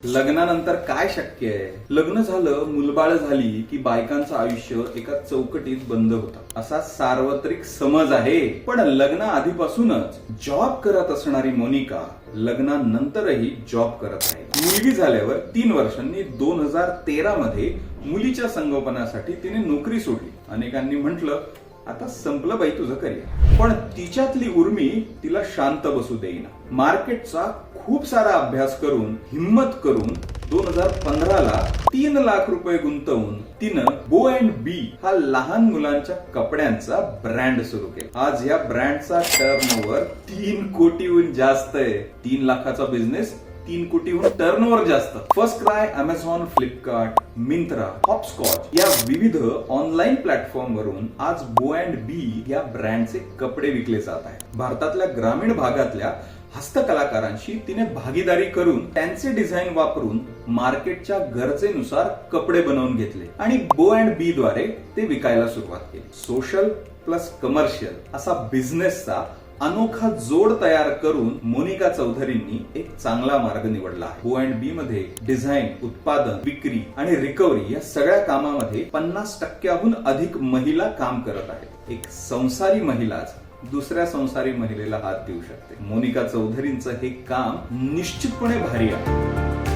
लग्नानंतर काय शक्य आहे? लग्न झालं, मुलबाळ झाली की बायकांचं आयुष्य एका चौकटीत बंद होतं असा सार्वत्रिक समज आहे. पण लग्न आधीपासूनच जॉब करत असणारी मोनिका लग्नानंतरही जॉब करत आहे. मुलगी झाल्यावर 3 वर्षांनी 2013 मध्ये मुलीच्या संगोपनासाठी तिने नोकरी सोडली. अनेकांनी म्हटलं आता संपलं बाई तुझं करिअर. पण तिच्यातली उर्मी तिला शांत बसू देईना. मार्केटचा खूप सारा अभ्यास करून हिम्मत करून 2015 ला 3 लाख रुपये गुंतवून तिनं बो अँड बी हा लहान मुलांच्या कपड्यांचा ब्रँड सुरू केला. आज या ब्रँडचा टर्नओव्हर 3 कोटीहून जास्त आहे. 3 लाखाचा बिझनेस 3 कोटीहून टर्नओव्हर जास्त. First cry, Amazon, Flipkart, Myntra, hopscotch या विविध ऑनलाईन प्लॅटफॉर्म वरून आज बो अँड बी या ब्रँडचे कपडे विकले जात आहेत. भारतातल्या ग्रामीण भागातल्या हस्तकलाकारांशी तिने भागीदारी करून त्यांचे डिझाईन वापरून मार्केटच्या गरजेनुसार कपडे बनवून घेतले आणि बो अँड बी द्वारे ते विकायला सुरुवात केली. सोशल प्लस कमर्शियल असा बिझनेसचा अनोखा जोड तयार करून मोनिका चौधरींनी एक चांगला मार्ग निवडला आहे. बो अँड बी मध्ये डिझाईन, उत्पादन, विक्री आणि रिकव्हरी या सगळ्या कामामध्ये 50%हून अधिक महिला काम करत आहेत. एक संसारी महिलाच दुसऱ्या संसारी महिलेला हात देऊ शकते. मोनिका चौधरींचं हे काम निश्चितपणे भारी आहे.